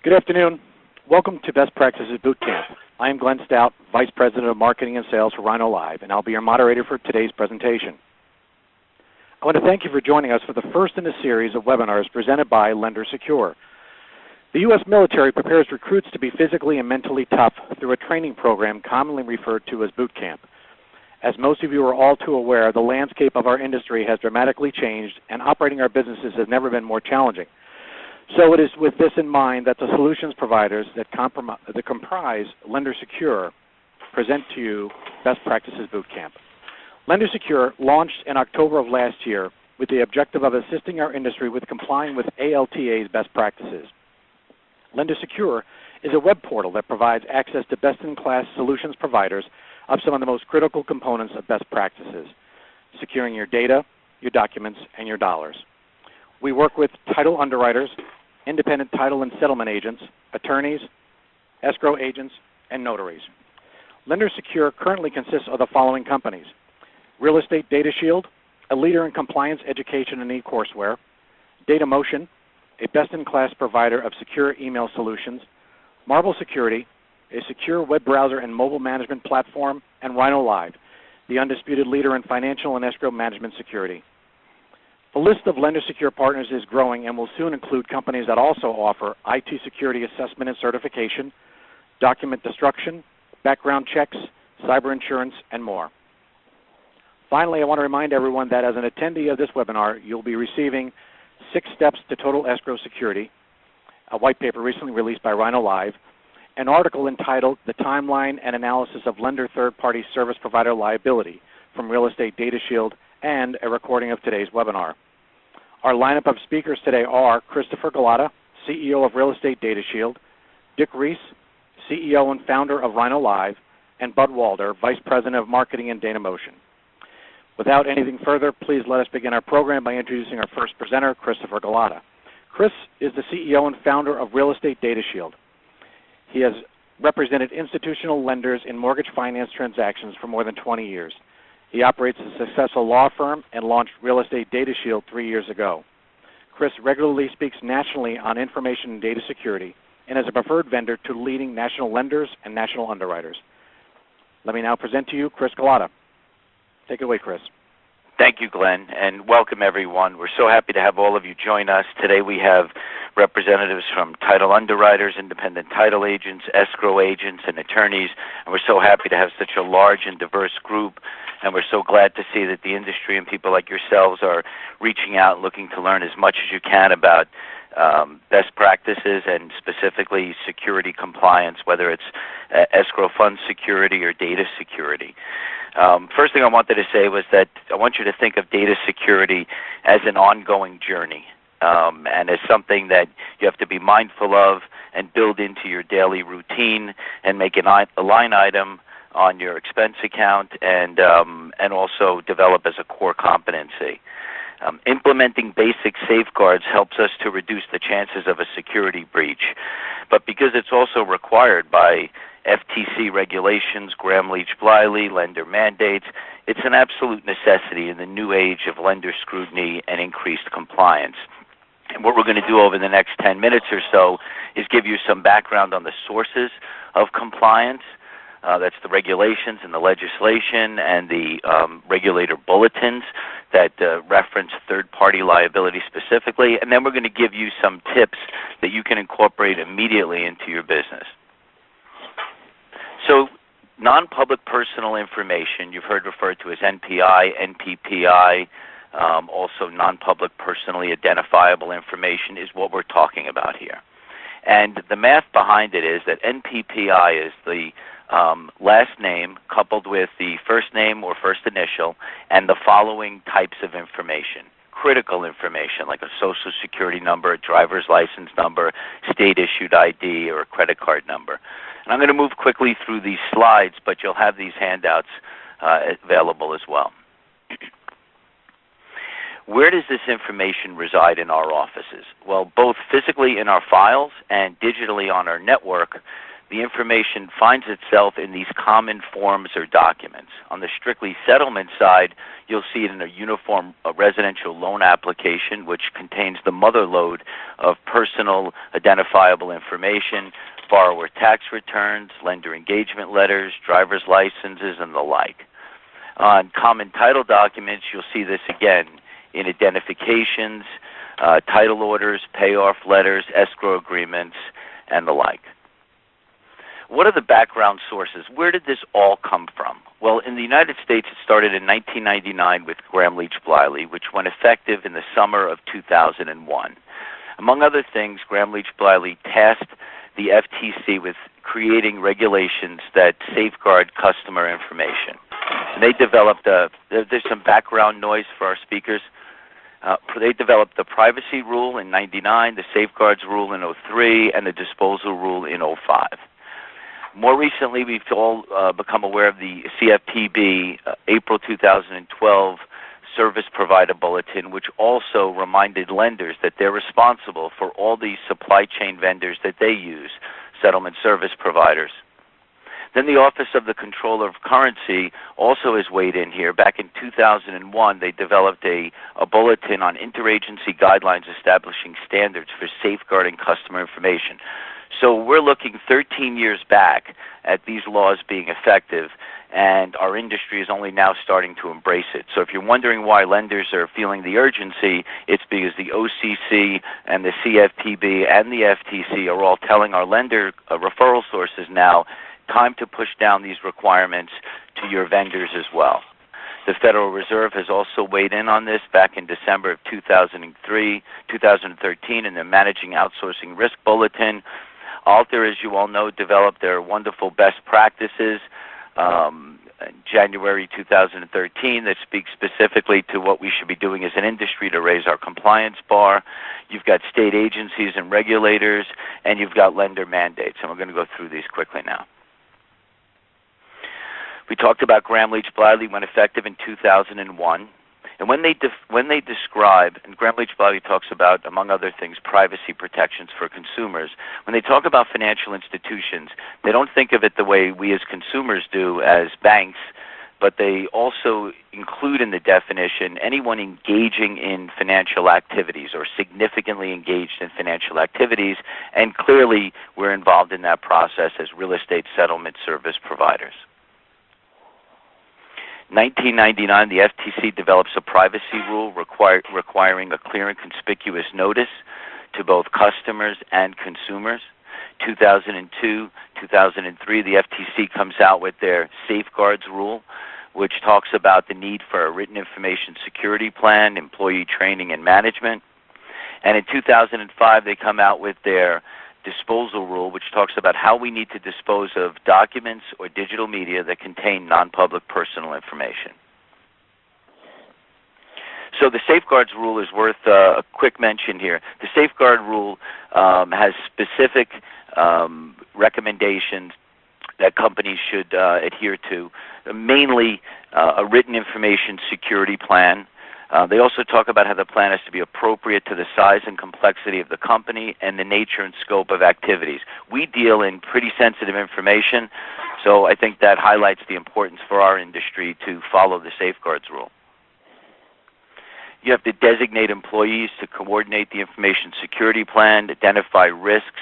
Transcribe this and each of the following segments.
Good afternoon. Welcome to Best Practices Bootcamp. I am Glenn Stout, Vice President of Marketing and Sales for RynoLive, and I'll be your moderator for today's presentation. I want to thank you for joining us for the first in a series of webinars presented by LenderSecure. The U.S. military prepares recruits to be physically and mentally tough through a training program commonly referred to as boot camp. As most of you are all too aware, the landscape of our industry has dramatically changed, and operating our businesses has never been more challenging. So it is with this in mind that the solutions providers that comprise LenderSecure present to you Best Practices Bootcamp. LenderSecure launched in October of last year with the objective of assisting our industry with complying with ALTA's best practices. LenderSecure is a web portal that provides access to best-in-class solutions providers of some of the most critical components of best practices, securing your data, your documents, and your dollars. We work with title underwriters, independent title and settlement agents, attorneys, escrow agents, and notaries. LenderSecure currently consists of the following companies: Real Estate Data Shield, a leader in compliance education and e-courseware; DataMotion, a best-in-class provider of secure email solutions; Marble Security, a secure web browser and mobile management platform; and RynoLive, the undisputed leader in financial and escrow management security. The list of LenderSecure partners is growing and will soon include companies that also offer IT security assessment and certification, document destruction, background checks, cyber insurance, and more. Finally, I want to remind everyone that as an attendee of this webinar, you'll be receiving 6 Steps to Total Escrow Security, a white paper recently released by RynoLive, an article entitled The Timeline and Analysis of Lender Third-Party Service Provider Liability from Real Estate Data Shield, and a recording of today's webinar. Our lineup of speakers today are Christopher Gulotta, CEO of Real Estate Data Shield, Dick Reass, CEO and founder of RynoLive, and Bud Walder, Vice President of Marketing and DataMotion. Without anything further, please let us begin our program by introducing our first presenter, Christopher Gulotta. Chris is the CEO and founder of Real Estate Data Shield. He has represented institutional lenders in mortgage finance transactions for more than 20 years. He operates a successful law firm and launched Real Estate Data Shield 3 years ago. Chris regularly speaks nationally on information and data security and is a preferred vendor to leading national lenders and national underwriters. Let me now present to you Chris Gulotta. Take it away, Chris. Thank you, Glenn, and welcome everyone. We're so happy to have all of you join us. Today we have representatives from title underwriters, independent title agents, escrow agents, and attorneys, and we're so happy to have such a large and diverse group, and we're so glad to see that the industry and people like yourselves are reaching out, looking to learn as much as you can about best practices and specifically security compliance, whether it's escrow fund security or data security. First thing I wanted to say was that I want you to think of data security as an ongoing journey and as something that you have to be mindful of and build into your daily routine and make a line item on your expense account and also develop as a core competency. Implementing basic safeguards helps us to reduce the chances of a security breach, but because it's also required by FTC regulations, Gramm-Leach-Bliley, lender mandates, it's an absolute necessity in the new age of lender scrutiny and increased compliance. And what we're going to do over the next 10 minutes or so is give you some background on the sources of compliance. That's the regulations and the legislation and the regulator bulletins that reference third-party liability specifically. And then we're going to give you some tips that you can incorporate immediately into your business. So non-public personal information, you've heard referred to as NPI, NPPI, also non-public personally identifiable information is what we're talking about here. And the math behind it is that NPPI is the last name coupled with the first name or first initial and the following types of information. Critical information like a social security number, a driver's license number, state-issued ID, or a credit card number. And I'm going to move quickly through these slides, but you'll have these handouts available as well. Where does this information reside in our offices? Well, both physically in our files and digitally on our network, the information finds itself in these common forms or documents. On the strictly settlement side, you'll see it in a uniform residential loan application, which contains the mother lode of personal identifiable information, borrower tax returns, lender engagement letters, driver's licenses, and the like. On common title documents, you'll see this again in identifications, title orders, payoff letters, escrow agreements, and the like. What are the background sources? Where did this all come from? Well, in the United States, it started in 1999 with Gramm-Leach-Bliley, which went effective in the summer of 2001. Among other things, Gramm-Leach-Bliley tasked the FTC with creating regulations that safeguard customer information. And they developed there's some background noise for our speakers. They developed the privacy rule in '99, the safeguards rule in '03, and the disposal rule in '05. More recently, we've all become aware of the CFPB April 2012 Service Provider Bulletin, which also reminded lenders that they're responsible for all these supply chain vendors that they use, settlement service providers. Then the Office of the Comptroller of Currency also has weighed in here. Back in 2001, they developed a bulletin on interagency guidelines establishing standards for safeguarding customer information. So we're looking 13 years back at these laws being effective, and our industry is only now starting to embrace it. So if you're wondering why lenders are feeling the urgency, it's because the OCC and the CFPB and the FTC are all telling our lender referral sources now, time to push down these requirements to your vendors as well. The Federal Reserve has also weighed in on this back in December of 2013 in their Managing Outsourcing Risk Bulletin. Alter, as you all know, developed their wonderful best practices in January 2013 that speaks specifically to what we should be doing as an industry to raise our compliance bar. You've got state agencies and regulators, and you've got lender mandates, and we're going to go through these quickly now. We talked about Gramm-Leach-Bliley went effective in 2001. And when they describe, and Gramm-Leach-Bliley talks about, among other things, privacy protections for consumers, when they talk about financial institutions, they don't think of it the way we as consumers do as banks, but they also include in the definition anyone engaging in financial activities or significantly engaged in financial activities, and clearly we're involved in that process as real estate settlement service providers. 1999, the FTC develops a privacy rule requiring a clear and conspicuous notice to both customers and consumers. 2002, 2003, the FTC comes out with their safeguards rule, which talks about the need for a written information security plan, employee training and management. And in 2005, they come out with their disposal rule, which talks about how we need to dispose of documents or digital media that contain non-public personal information. So the safeguards rule is worth a quick mention here. The safeguard rule has specific recommendations that companies should adhere to, mainly a written information security plan. They also talk about how the plan has to be appropriate to the size and complexity of the company and the nature and scope of activities. We deal in pretty sensitive information, so I think that highlights the importance for our industry to follow the safeguards rule. You have to designate employees to coordinate the information security plan, identify risks,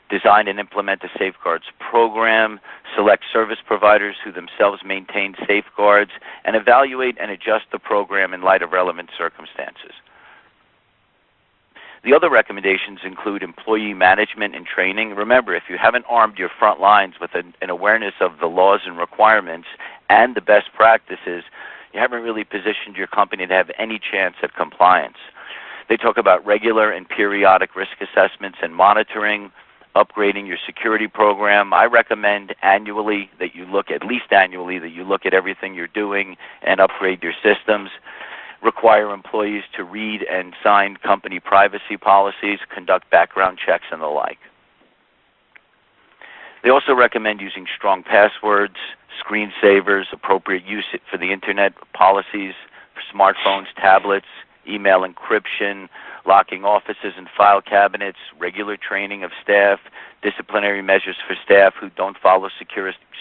design and implement a safeguards program, select service providers who themselves maintain safeguards, and evaluate and adjust the program in light of relevant circumstances. The other recommendations include employee management and training. Remember, if you haven't armed your front lines with an awareness of the laws and requirements and the best practices, you haven't really positioned your company to have any chance at compliance. They talk about regular and periodic risk assessments and monitoring, upgrading your security program. I recommend annually that you look, at least annually, that you look at everything you're doing and upgrade your systems. Require employees to read and sign company privacy policies, conduct background checks, and the like. They also recommend using strong passwords, screensavers, appropriate use for the internet policies, for smartphones, tablets, email encryption, locking offices and file cabinets, regular training of staff, disciplinary measures for staff who don't follow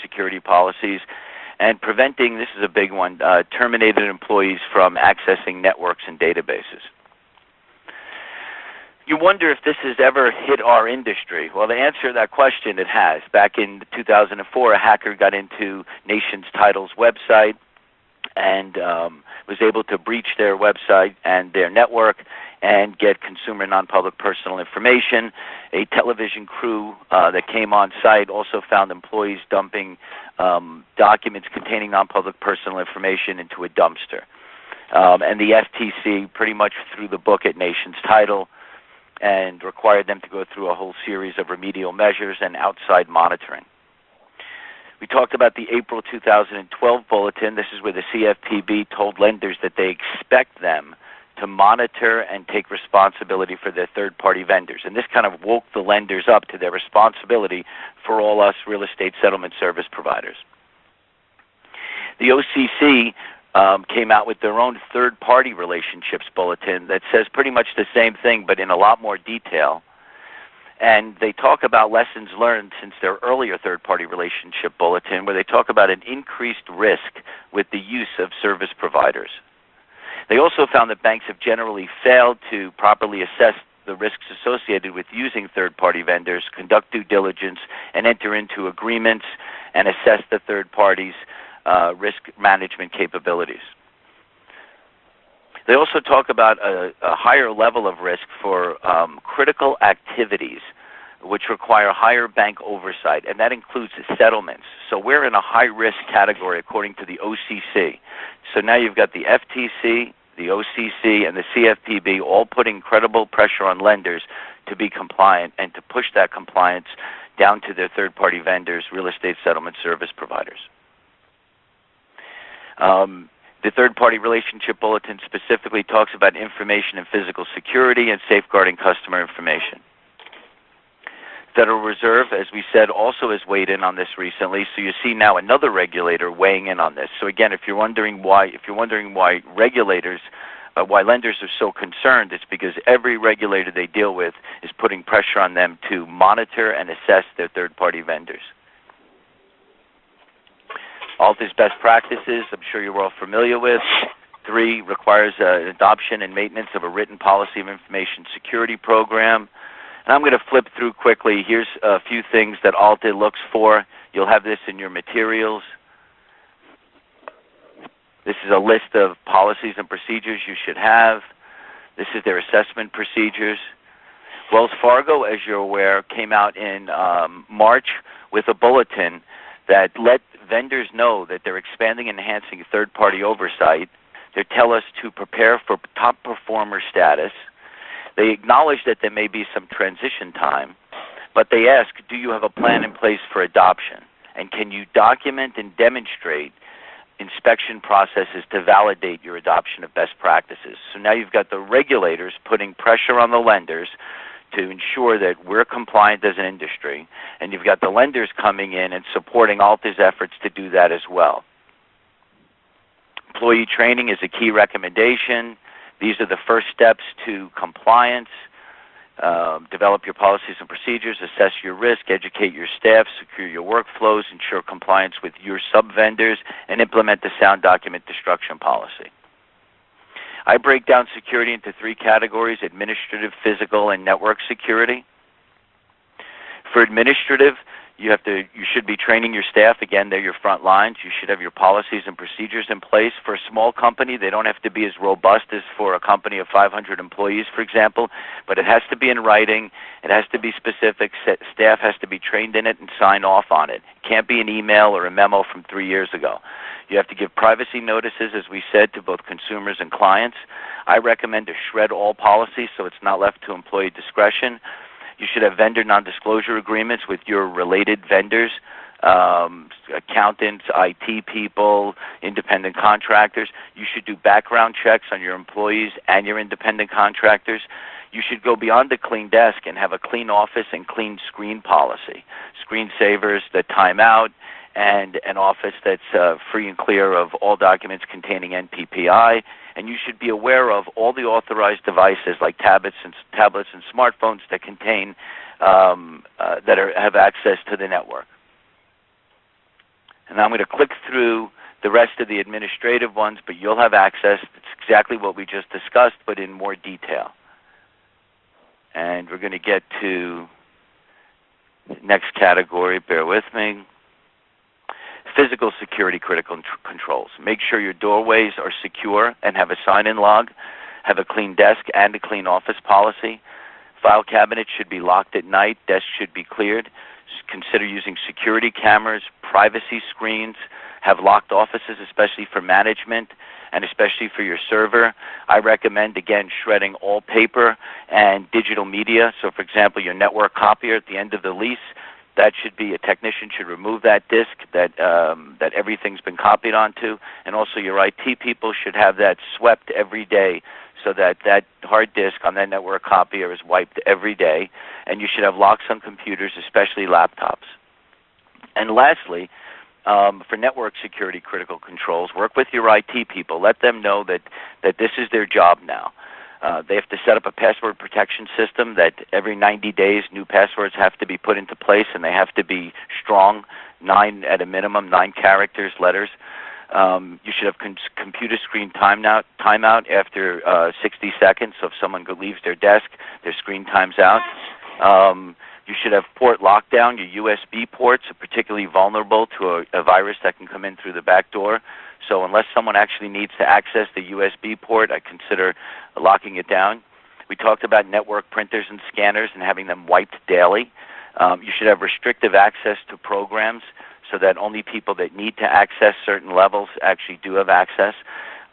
security policies, and preventing, this is a big one, terminated employees from accessing networks and databases. You wonder if this has ever hit our industry. Well, to answer that question, it has. Back in 2004, a hacker got into Nation's Title's website and was able to breach their website and their network and get consumer non-public personal information. A television crew that came on site also found employees dumping documents containing non-public personal information into a dumpster. And the FTC pretty much threw the book at Nation's Title and required them to go through a whole series of remedial measures and outside monitoring. We talked about the April 2012 bulletin. This is where the CFPB told lenders that they expect them to monitor and take responsibility for their third-party vendors. And this kind of woke the lenders up to their responsibility for all us real estate settlement service providers. The OCC came out with their own third-party relationships bulletin that says pretty much the same thing but in a lot more detail. And they talk about lessons learned since their earlier third-party relationship bulletin, where they talk about an increased risk with the use of service providers. They also found that banks have generally failed to properly assess the risks associated with using third-party vendors, conduct due diligence, and enter into agreements and assess the third parties' risk management capabilities. They also talk about a higher level of risk for critical activities which require higher bank oversight, and that includes settlements. So we're in a high-risk category according to the OCC. So now you've got the FTC, the OCC, and the CFPB all putting incredible pressure on lenders to be compliant and to push that compliance down to their third-party vendors, real estate settlement service providers. The third-party relationship bulletin specifically talks about information and physical security and safeguarding customer information. Federal Reserve, as we said, also has weighed in on this recently. So you see now another regulator weighing in on this. So again, if you're wondering why regulators, why lenders are so concerned, it's because every regulator they deal with is putting pressure on them to monitor and assess their third-party vendors. Alta's best practices, I'm sure you're all familiar with. 3, requires adoption and maintenance of a written policy of information security program. And I'm going to flip through quickly. Here's a few things that Alta looks for. You'll have this in your materials. This is a list of policies and procedures you should have. This is their assessment procedures. Wells Fargo, as you're aware, came out in March with a bulletin that let vendors know that they're expanding and enhancing third-party oversight. They tell us to prepare for top performer status. They acknowledge that there may be some transition time, but they ask, do you have a plan in place for adoption? And can you document and demonstrate inspection processes to validate your adoption of best practices? So now you've got the regulators putting pressure on the lenders to ensure that we're compliant as an industry, and you've got the lenders coming in and supporting Alta's efforts to do that as well. Employee training is a key recommendation. These are the first steps to compliance. Develop your policies and procedures, assess your risk, educate your staff, secure your workflows, ensure compliance with your sub-vendors, and implement the sound document destruction policy. I break down security into 3 categories: administrative, physical, and network security. For administrative, you should be training your staff. Again, they're your front lines. You should have your policies and procedures in place. For a small company, they don't have to be as robust as for a company of 500 employees, for example, but it has to be in writing. It has to be specific. Staff has to be trained in it and sign off on it. It can't be an email or a memo from 3 years ago. You have to give privacy notices, as we said, to both consumers and clients. I recommend to shred all policies so it's not left to employee discretion. You should have vendor non-disclosure agreements with your related vendors, accountants, IT people, independent contractors. You should do background checks on your employees and your independent contractors. You should go beyond the clean desk and have a clean office and clean screen policy. Screensavers that time out, and an office that's free and clear of all documents containing NPPI, and you should be aware of all the authorized devices like tablets and smartphones that contain have access to the network. And I'm going to click through the rest of the administrative ones, but you'll have access. It's exactly what we just discussed, but in more detail. And we're going to get to the next category. Bear with me. Physical security critical controls. Make sure your doorways are secure and have a sign-in log, have a clean desk and a clean office policy. File cabinets should be locked at night. Desks should be cleared. Consider using security cameras, privacy screens, have locked offices, especially for management and especially for your server. I recommend, again, shredding all paper and digital media. So, for example, your network copier at the end of the lease, that should be, a technician should remove that disk that everything's been copied onto. And also your IT people should have that swept every day so that that hard disk on that network copier is wiped every day. And you should have locks on computers, especially laptops. And lastly, for network security critical controls, work with your IT people. Let them know that this is their job now. They have to set up a password protection system that every 90 days new passwords have to be put into place, and they have to be strong, 9 at a minimum, 9 characters, letters. You should have computer screen timeout after 60 seconds. So if someone leaves their desk, their screen times out. You should have port lockdown. Your USB ports are particularly vulnerable to a virus that can come in through the back door. So unless someone actually needs to access the USB port, I consider locking it down. We talked about network printers and scanners and having them wiped daily. You should have restrictive access to programs so that only people that need to access certain levels actually do have access.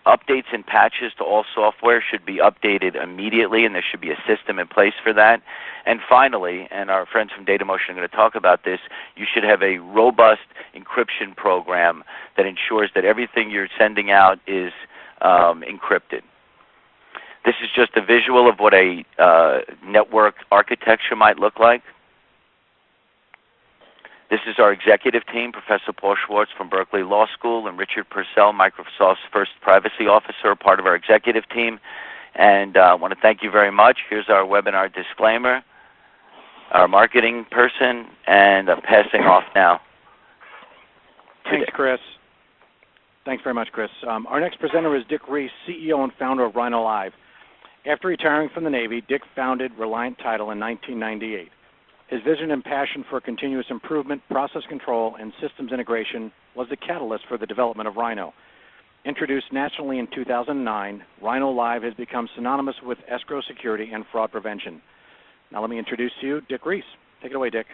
Updates and patches to all software should be updated immediately, and there should be a system in place for that. And finally, and our friends from DataMotion are going to talk about this, you should have a robust encryption program that ensures that everything you're sending out is encrypted. This is just a visual of what a network architecture might look like. This is our executive team, Professor Paul Schwartz from Berkeley Law School and Richard Purcell, Microsoft's first privacy officer, part of our executive team. And I want to thank you very much. Here's our webinar disclaimer, our marketing person, and I'm passing off now. Thanks, Chris. Thanks very much, Chris. Our next presenter is Dick Reass, CEO and founder of RynoLive. After retiring from the Navy, Dick founded Reliant Title in 1998. His vision and passion for continuous improvement, process control, and systems integration was the catalyst for the development of Rhino. Introduced nationally in 2009, RynoLive has become synonymous with escrow security and fraud prevention. Now let me introduce to you Dick Reass. Take it away, Dick.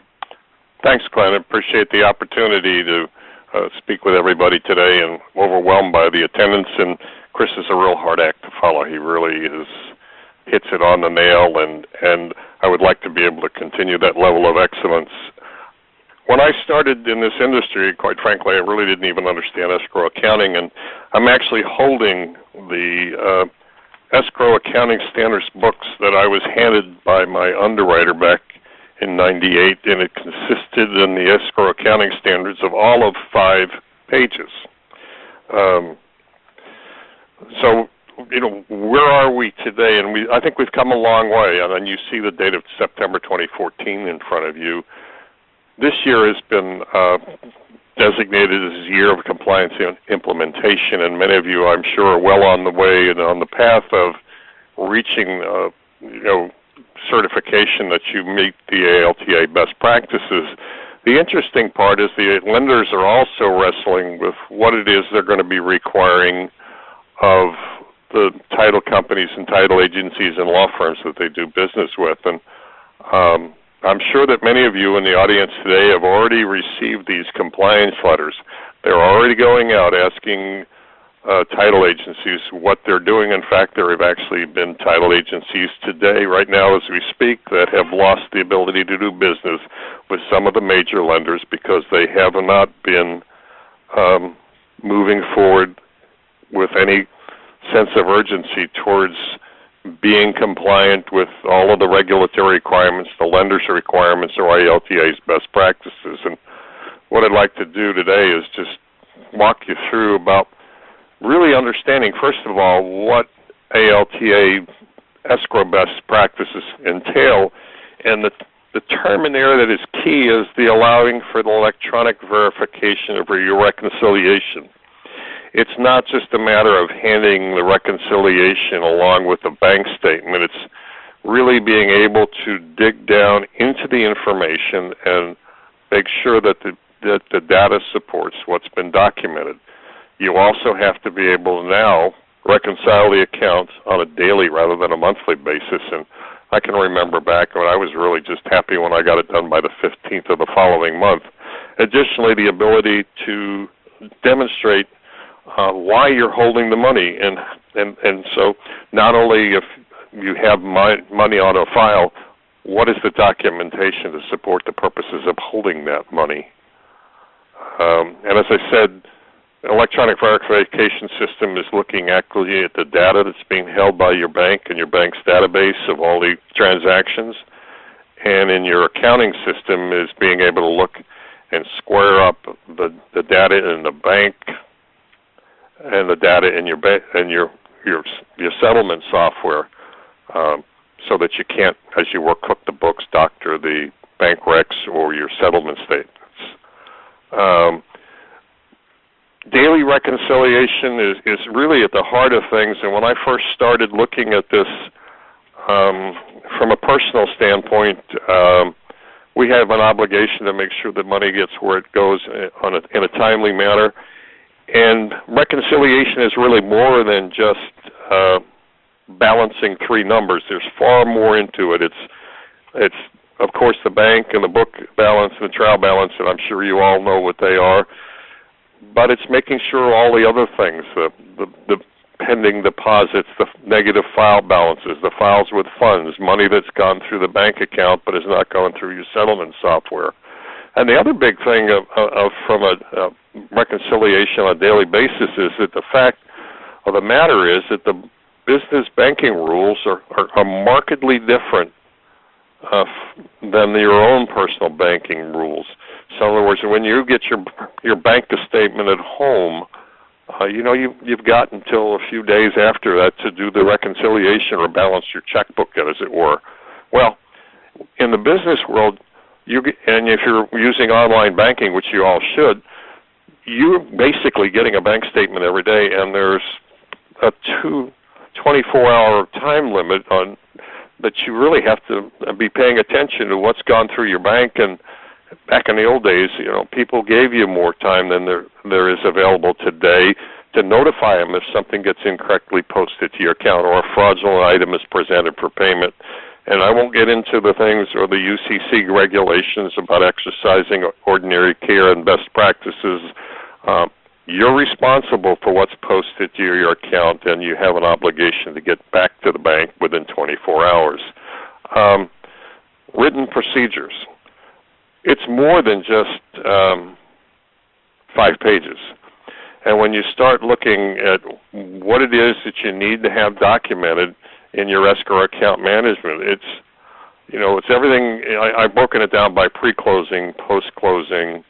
Thanks, Glenn. I appreciate the opportunity to speak with everybody today, and overwhelmed by the attendance. And Chris is a real hard act to follow. He really hits it on the nail, and I would like to be able to continue that level of excellence. When I started in this industry, quite frankly, I really didn't even understand escrow accounting, and I'm actually holding the escrow accounting standards books that I was handed by my underwriter back in '98, and it consisted in the escrow accounting standards of all of 5 pages. So, where are we today? And I think we've come a long way. And then you see the date of September 2014 in front of you. This year has been designated as a year of compliance implementation, and many of you, I'm sure, are well on the way and on the path of reaching, certification that you meet the ALTA best practices. The interesting part is the lenders are also wrestling with what it is they're going to be requiring of the title companies and title agencies and law firms that they do business with. And I'm sure that many of you in the audience today have already received these compliance letters. They're already going out asking title agencies what they're doing. In fact, there have actually been title agencies today, right now as we speak, that have lost the ability to do business with some of the major lenders because they have not been moving forward with any sense of urgency towards being compliant with all of the regulatory requirements, the lender's requirements, or ILTA's best practices. And what I'd like to do today is just walk you through about really understanding, first of all, what ALTA escrow best practices entail, and the term in there that is key is the allowing for the electronic verification of your reconciliation. It's not just a matter of handing the reconciliation along with the bank statement. It's really being able to dig down into the information and make sure that the data supports what's been documented. You also have to be able to now reconcile the accounts on a daily rather than a monthly basis. And I can remember back when I was really just happy when I got it done by the 15th of the following month. Additionally, the ability to demonstrate why you're holding the money. And so not only if you have money on a file, what is the documentation to support the purposes of holding that money? And as I said, electronic verification system is looking actually at the data that's being held by your bank and your bank's database of all the transactions. And in your accounting system is being able to look and square up the data in the bank and the data in your settlement software, so that you can't, as you work, cook the books, doctor the bank recs or your settlement statements. Daily reconciliation is really at the heart of things, and when I first started looking at this from a personal standpoint, we have an obligation to make sure that money gets where it goes in a timely manner, and reconciliation is really more than just balancing three numbers. There's far more into it. It's of course the bank and the book balance and the trial balance, and I'm sure you all know what they are. But it's making sure all the other things, the pending deposits, the negative file balances, the files with funds, money that's gone through the bank account but is not going through your settlement software. And the other big thing from a reconciliation on a daily basis is that the fact of the matter is that the business banking rules are markedly different than your own personal banking rules. So in other words, when you get your bank statement at home, you've got until a few days after that to do the reconciliation or balance your checkbook, as it were. Well, in the business world, and if you're using online banking, which you all should, you're basically getting a bank statement every day, and there's a 24-hour time limit on that you really have to be paying attention to what's gone through your bank. And back in the old days, people gave you more time than there is available today to notify them if something gets incorrectly posted to your account or a fraudulent item is presented for payment. And I won't get into the things or the UCC regulations about exercising ordinary care and best practices. You're responsible for what's posted to your account, and you have an obligation to get back to the bank within 24 hours. Written procedures. It's more than just 5 pages. And when you start looking at what it is that you need to have documented in your escrow account management, it's everything. I've broken it down by pre-closing, post-closing,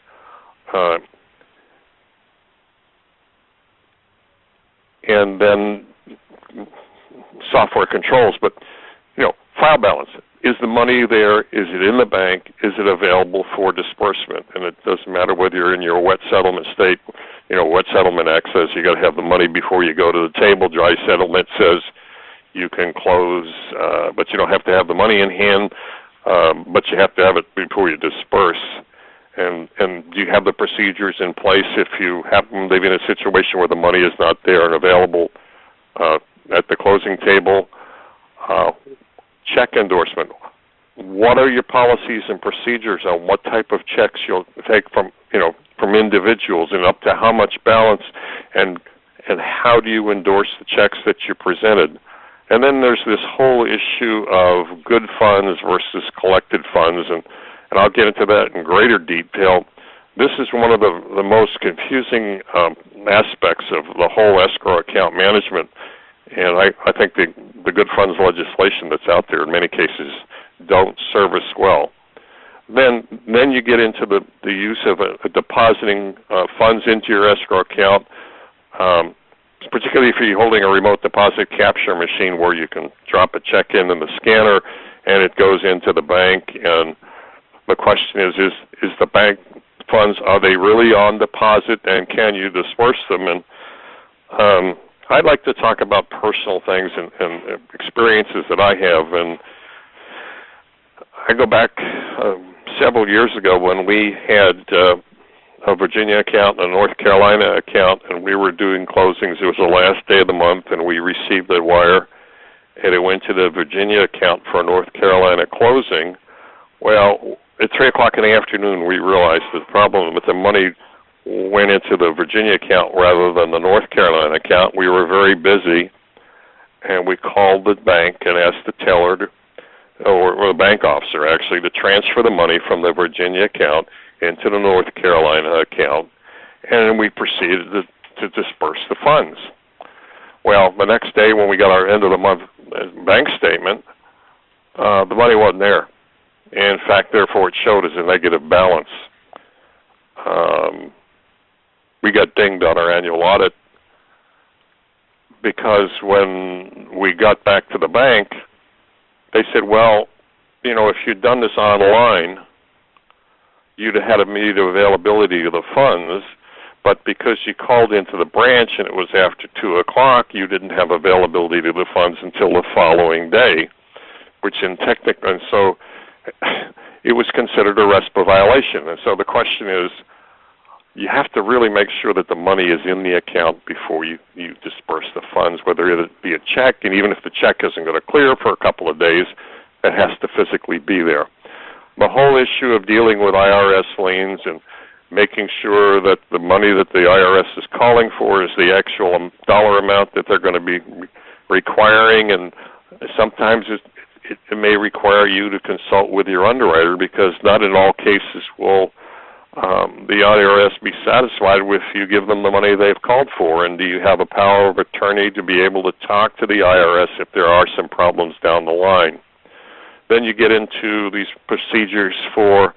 and then software controls. But, file balance. Is the money there? Is it in the bank? Is it available for disbursement? And it doesn't matter whether you're in your wet settlement state. Wet settlement act says you got to have the money before you go to the table. Dry settlement says you can close, but you don't have to have the money in hand, but you have to have it before you disperse. And do you have the procedures in place if you happen to be in a situation where the money is not there and available at the closing table? Check endorsement. What are your policies and procedures on what type of checks you'll take from individuals and up to how much balance, and how do you endorse the checks that you presented? And then there's this whole issue of good funds versus collected funds, and I'll get into that in greater detail. This is one of the most confusing aspects of the whole escrow account management, and I think the good funds legislation that's out there in many cases don't serve us well. Then you get into the use of depositing funds into your escrow account. particularly if you're holding a remote deposit capture machine where you can drop a check in the scanner and it goes into the bank. And the question is the bank funds, are they really on deposit, and can you disperse them? And I'd like to talk about personal things and experiences that I have. And I go back several years ago when we had a Virginia account and a North Carolina account, and we were doing closings. It was the last day of the month, and we received a wire, and it went to the Virginia account for a North Carolina closing. Well, at 3 o'clock in the afternoon, we realized the problem with the money went into the Virginia account rather than the North Carolina account. We were very busy, and we called the bank and asked the teller, or the bank officer actually, to transfer the money from the Virginia account into the North Carolina account, and we proceeded to disperse the funds. Well, the next day when we got our end of the month bank statement, the money wasn't there. In fact, therefore, it showed as a negative balance. We got dinged on our annual audit because when we got back to the bank, they said, well, you know, if you'd done this online, you'd have had immediate availability of the funds, but because you called into the branch and it was after 2 o'clock, you didn't have availability to the funds until the following day, which in technical, and so it was considered a RESPA violation. And so the question is, you have to really make sure that the money is in the account before you disperse the funds, whether it be a check, and even if the check isn't going to clear for a couple of days, it has to physically be there. The whole issue of dealing with IRS liens and making sure that the money that the IRS is calling for is the actual dollar amount that they're going to be requiring, and sometimes it may require you to consult with your underwriter, because not in all cases will the IRS be satisfied with you give them the money they've called for, and do you have a power of attorney to be able to talk to the IRS if there are some problems down the line. Then you get into these procedures for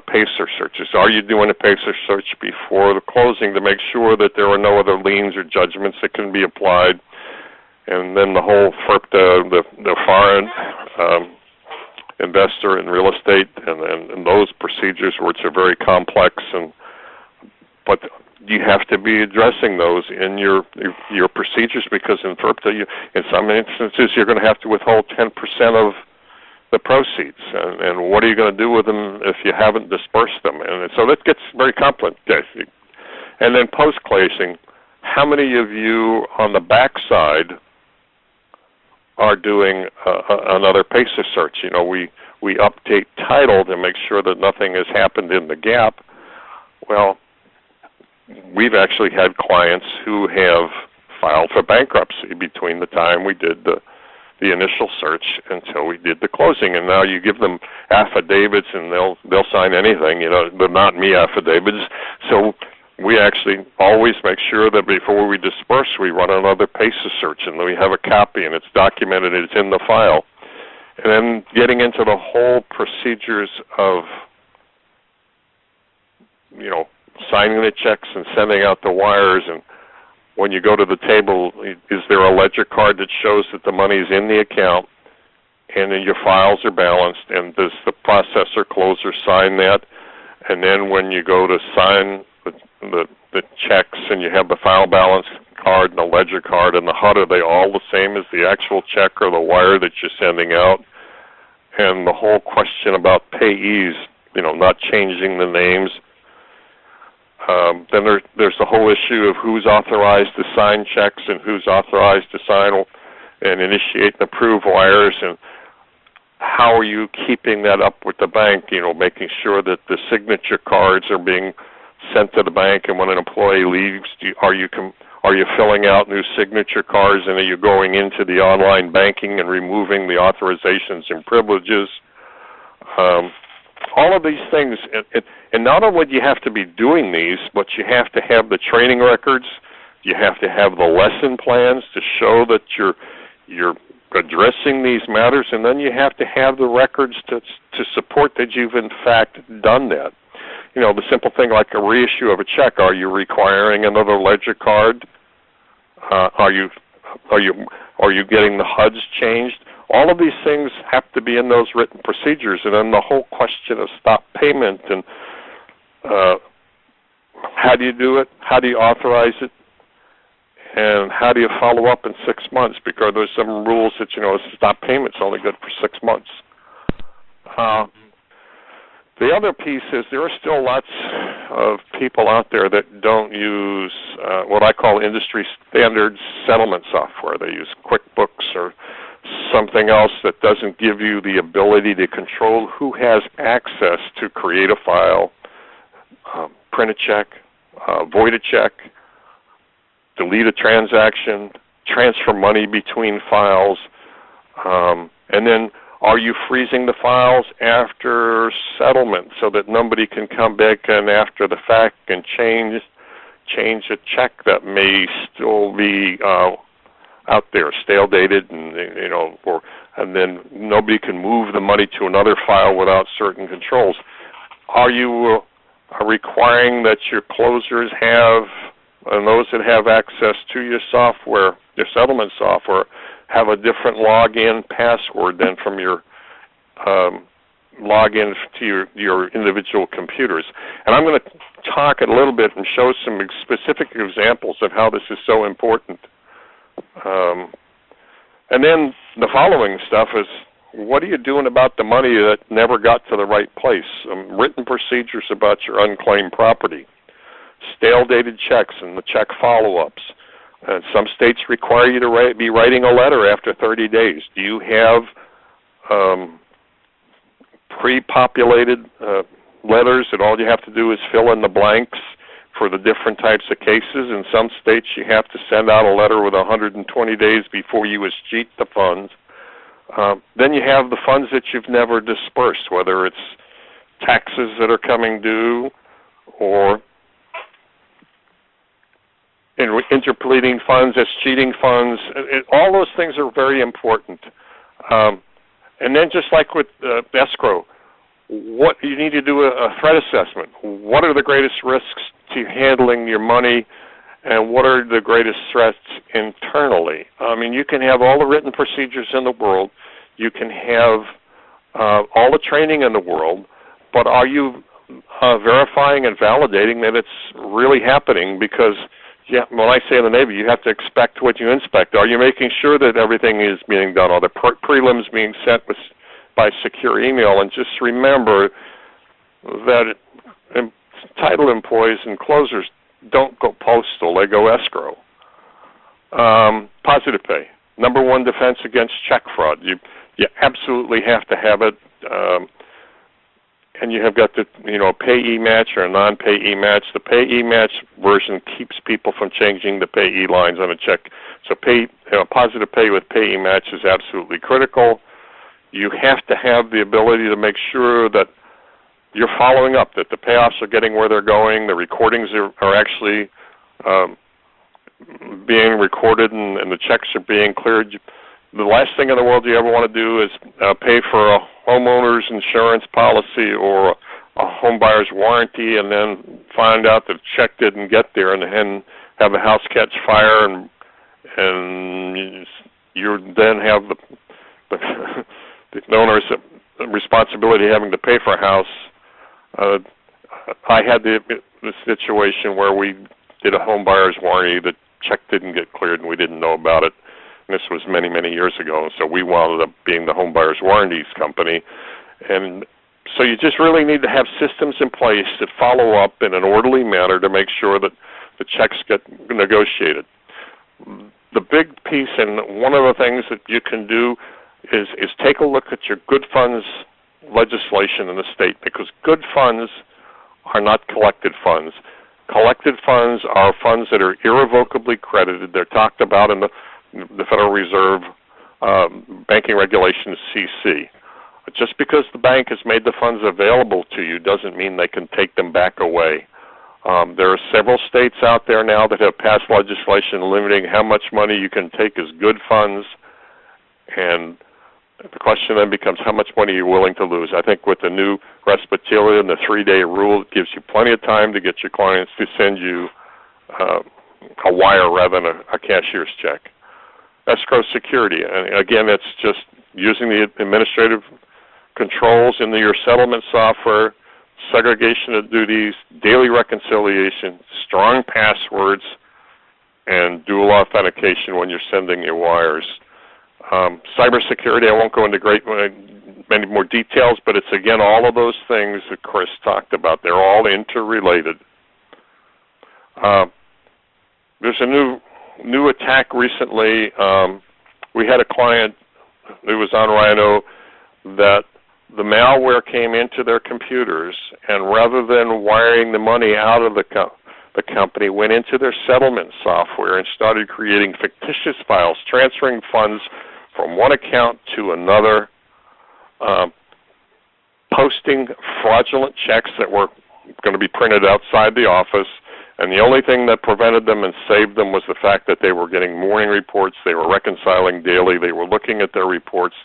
PACER searches. Are you doing a PACER search before the closing to make sure that there are no other liens or judgments that can be applied? And then the whole FIRPTA, the foreign investor in real estate, and those procedures, which are very complex, but you have to be addressing those in your procedures, because in FIRPTA, in some instances, you're going to have to withhold 10% of the proceeds, and what are you going to do with them if you haven't dispersed them? And so that gets very complicated. And then post-closing, how many of you on the backside are doing another PACER search? You know, we update title to make sure that nothing has happened in the gap. Well, we've actually had clients who have filed for bankruptcy between the time we did the initial search until we did the closing, and now you give them affidavits and they'll sign anything. You know, they're not me affidavits. So we actually always make sure that before we disperse, we run another PACER search, and we have a copy, and it's documented, it's in the file. And then getting into the whole procedures of, you know, signing the checks and sending out the wires, and when you go to the table, is there a ledger card that shows that the money is in the account and then your files are balanced, and does the processor closer sign that? And then when you go to sign the checks and you have the file balance card and the ledger card and the HUD, are they all the same as the actual check or the wire that you're sending out? And the whole question about payees, you know, not changing the names. Then there's the whole issue of who's authorized to sign checks and who's authorized to sign and initiate and approve wires, and how are you keeping that up with the bank, you know, making sure that the signature cards are being sent to the bank, and when an employee leaves, are you filling out new signature cards, and are you going into the online banking and removing the authorizations and privileges? All of these things, and not only do you have to be doing these, but you have to have the training records, you have to have the lesson plans to show that you're addressing these matters, and then you have to have the records to support that you've in fact done that. You know, the simple thing like a reissue of a check, are you requiring another ledger card Are you getting the HUDs changed? All of these things have to be in those written procedures, and then the whole question of stop payment and how do you do it? How do you authorize it? And how do you follow up in 6 months? Because there's some rules that, stop payment's only good for 6 months. The other piece is there are still lots of people out there that don't use what I call industry standard settlement software. They use QuickBooks or something else that doesn't give you the ability to control who has access to create a file, print a check, void a check, delete a transaction, transfer money between files, and then are you freezing the files after settlement so that nobody can come back in after the fact and change a check that may still be out there, stale dated, and and then nobody can move the money to another file without certain controls? Are you requiring that your closers have, and those that have access to your software, your settlement software, have a different login password than from your login to your individual computers? And I'm going to talk a little bit and show some specific examples of how this is so important. And then the following stuff is, what are you doing about the money that never got to the right place? Written procedures about your unclaimed property, stale dated checks and the check follow-ups. And some states require you to be writing a letter after 30 days. Do you have pre-populated letters that all you have to do is fill in the blanks for the different types of cases? In some states, you have to send out a letter with 120 days before you escheat the funds. Then you have the funds that you've never dispersed, whether it's taxes that are coming due or interpleading funds, escheating funds. All those things are very important. And then just like with escrow, what you need to do a threat assessment. What are the greatest risks to handling your money, and what are the greatest threats internally? I mean, you can have all the written procedures in the world, you can have all the training in the world, but are you verifying and validating that it's really happening? Because when I say in the Navy, you have to expect what you inspect. Are you making sure that everything is being done? Are the prelims being sent by secure email? And just remember that title employees and closers don't go postal, they go escrow. Positive pay, number one defense against check fraud. You absolutely have to have it. And you have got the payee match or a non-payee match. The payee match version keeps people from changing the payee lines on a check. So positive pay with payee match is absolutely critical. You have to have the ability to make sure that you're following up, that the payoffs are getting where they're going, the recordings are actually being recorded, and the checks are being cleared. The last thing in the world you ever want to do is pay for a homeowner's insurance policy or a home buyer's warranty and then find out that the check didn't get there and then have the house catch fire and you then have the owner's responsibility of having to pay for a house. I had the situation where we did a home buyer's warranty. The check didn't get cleared and we didn't know about it. This was many, many years ago, and so we wound up being the home buyer's warranties company. And so you just really need to have systems in place that follow up in an orderly manner to make sure that the checks get negotiated. The big piece, and one of the things that you can do is take a look at your good funds legislation in the state, because good funds are not collected funds. Collected funds are funds that are irrevocably credited. They're talked about in the Federal Reserve banking regulations, CC. Just because the bank has made the funds available to you doesn't mean they can take them back away. There are several states out there now that have passed legislation limiting how much money you can take as good funds, and the question then becomes how much money you're willing to lose. I think with the new Responsability and the 3-day rule, it gives you plenty of time to get your clients to send you a wire rather than a cashier's check. Escrow security, and again, it's just using the administrative controls in your settlement software, segregation of duties, daily reconciliation, strong passwords, and dual authentication when you're sending your wires. Cybersecurity, I won't go into many more details, but it's again all of those things that Chris talked about. They're all interrelated. There's a new attack recently. We had a client who was on Rhino that the malware came into their computers, and rather than wiring the money out of the company, went into their settlement software and started creating fictitious files, transferring funds from one account to another, posting fraudulent checks that were going to be printed outside the office. And the only thing that prevented them and saved them was the fact that they were getting morning reports, they were reconciling daily, they were looking at their reports.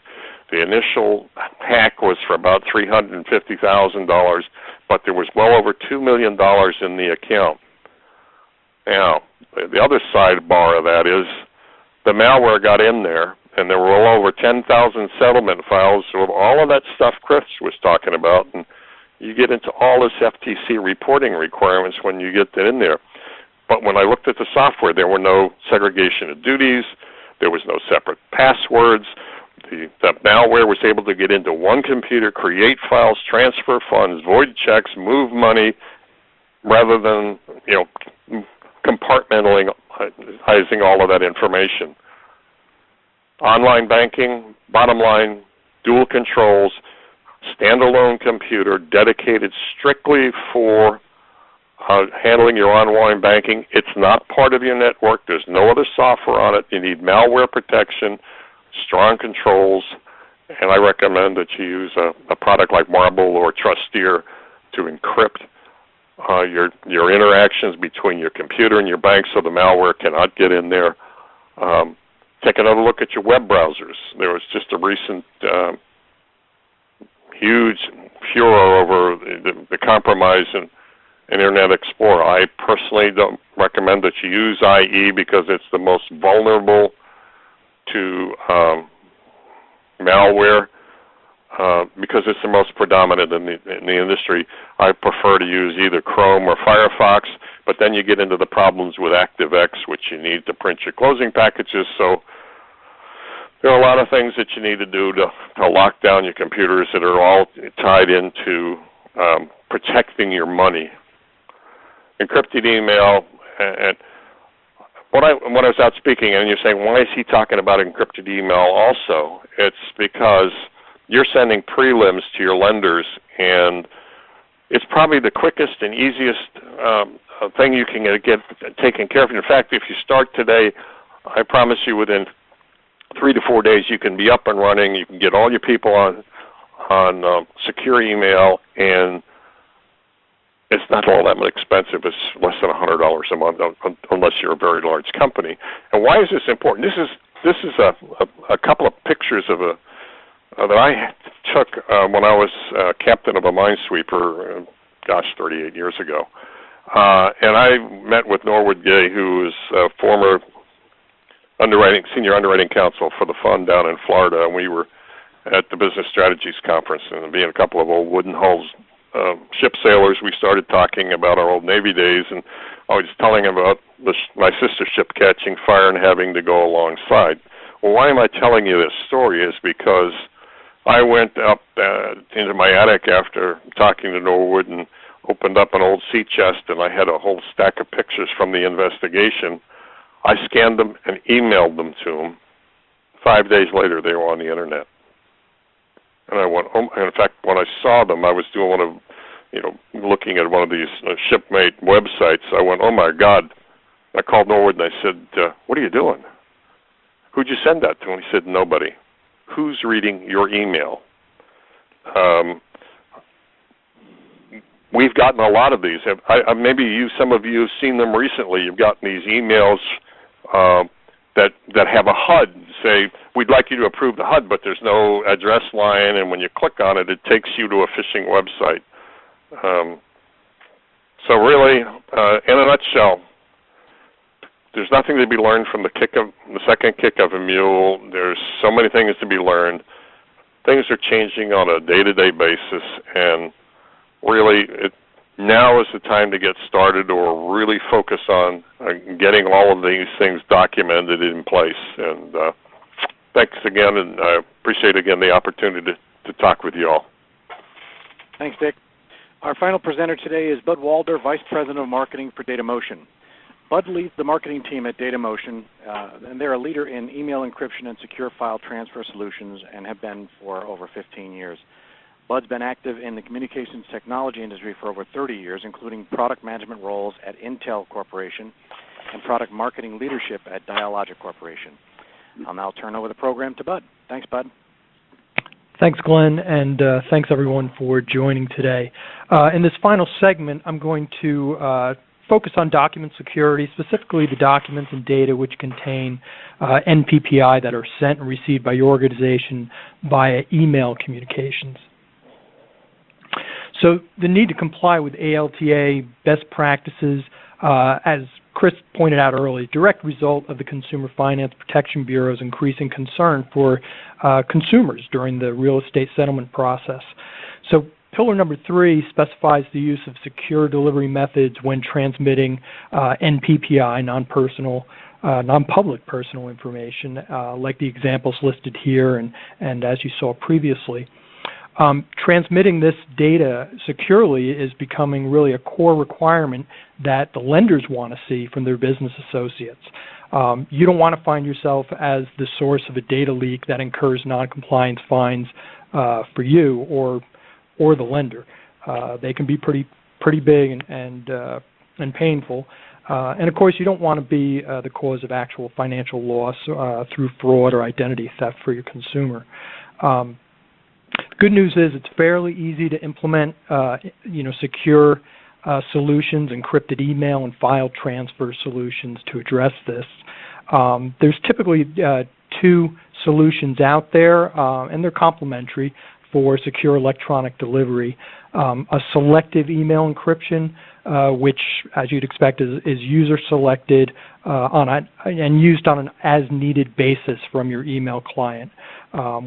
The initial hack was for about $350,000, but there was well over $2 million in the account. Now, the other sidebar of that is the malware got in there, and there were well over 10,000 settlement files of all of that stuff Chris was talking about, and you get into all this FTC reporting requirements when you get that in there. But when I looked at the software, there were no segregation of duties, there was no separate passwords. The malware was able to get into one computer, create files, transfer funds, void checks, move money, rather than compartmentalizing all of that information. Online banking, bottom line, dual controls, standalone computer dedicated strictly for handling your online banking. It's not part of your network. There's no other software on it. You need malware protection, strong controls, and I recommend that you use a product like Marble or Trusteer to encrypt your interactions between your computer and your bank so the malware cannot get in there. Take another look at your web browsers. There was just a recent huge furor over the compromise in Internet Explorer. I personally don't recommend that you use IE because it's the most vulnerable to malware because it's the most predominant in the industry. I prefer to use either Chrome or Firefox, but then you get into the problems with ActiveX, which you need to print your closing packages. So there are a lot of things that you need to do to lock down your computers that are all tied into protecting your money. Encrypted email, and when I was out speaking, and you're saying, why is he talking about encrypted email also? It's because you're sending prelims to your lenders, and it's probably the quickest and easiest thing you can get taken care of. In fact, if you start today, I promise you within 3 to 4 days you can be up and running. You can get all your people on secure email, and it's not all that much expensive. It's less than $100 a month, unless you're a very large company. And why is this important? This is a couple of pictures of that I took when I was captain of a minesweeper, 38 years ago. And I met with Norwood Gay, who is a former senior underwriting counsel for the fund down in Florida, and we were at the Business Strategies Conference, and being a couple of old wooden hulls ship sailors, we started talking about our old Navy days, and I was telling him about my sister ship catching fire and having to go alongside. Well, why am I telling you this story is because I went up into my attic after talking to Norwood and opened up an old sea chest, and I had a whole stack of pictures from the investigation. I scanned them and emailed them to him. 5 days later, they were on the internet. And I went, in fact, when I saw them, I was doing looking at one of these shipmate websites. I went, oh my God. I called Norwood and I said, what are you doing? Who'd you send that to? And he said, nobody. Who's reading your email? We've gotten a lot of these. Maybe some of you have seen them recently. You've gotten these emails that have a HUD, say, we'd like you to approve the HUD, but there's no address line, and when you click on it, it takes you to a phishing website. So really, in a nutshell, there's nothing to be learned from the second kick of a mule. There's so many things to be learned. Things are changing on a day-to-day basis, and really now is the time to get started or really focus on getting all of these things documented in place. And thanks again, and I appreciate again the opportunity to talk with you all. Thanks, Dick. Our final presenter today is Bud Walder, Vice President of Marketing for DataMotion. Bud leads the marketing team at DataMotion, and they're a leader in email encryption and secure file transfer solutions and have been for over 15 years. Bud's been active in the communications technology industry for over 30 years, including product management roles at Intel Corporation and product marketing leadership at Dialogic Corporation. I'll now turn over the program to Bud. Thanks, Bud. Thanks, Glenn, and thanks, everyone, for joining today. In this final segment, I'm going to focus on document security, specifically the documents and data which contain NPPI that are sent and received by your organization via email communications. So the need to comply with ALTA best practices, as Chris pointed out earlier, direct result of the Consumer Finance Protection Bureau's increasing concern for consumers during the real estate settlement process. So Pillar number 3 specifies the use of secure delivery methods when transmitting NPPI, non-public personal information, like the examples listed here and as you saw previously. Transmitting this data securely is becoming really a core requirement that the lenders want to see from their business associates. You don't want to find yourself as the source of a data leak that incurs non-compliance fines for you or the lender. They can be pretty big and painful. And of course, you don't want to be the cause of actual financial loss through fraud or identity theft for your consumer. Good news is it's fairly easy to implement secure solutions, encrypted email and file transfer solutions to address this. There's typically 2 solutions out there, and they're complementary for secure electronic delivery. A selective email encryption, which, as you'd expect, is user-selected and used on an as-needed basis from your email client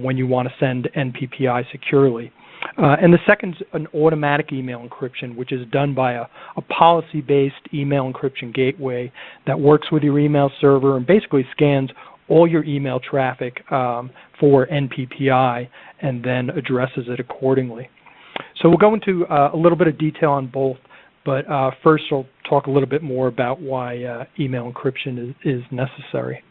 when you want to send NPPI securely. And the second is an automatic email encryption, which is done by a policy-based email encryption gateway that works with your email server and basically scans all your email traffic for NPPI and then addresses it accordingly. So we'll go into a little bit of detail on both, but first I'll talk a little bit more about why email encryption is necessary.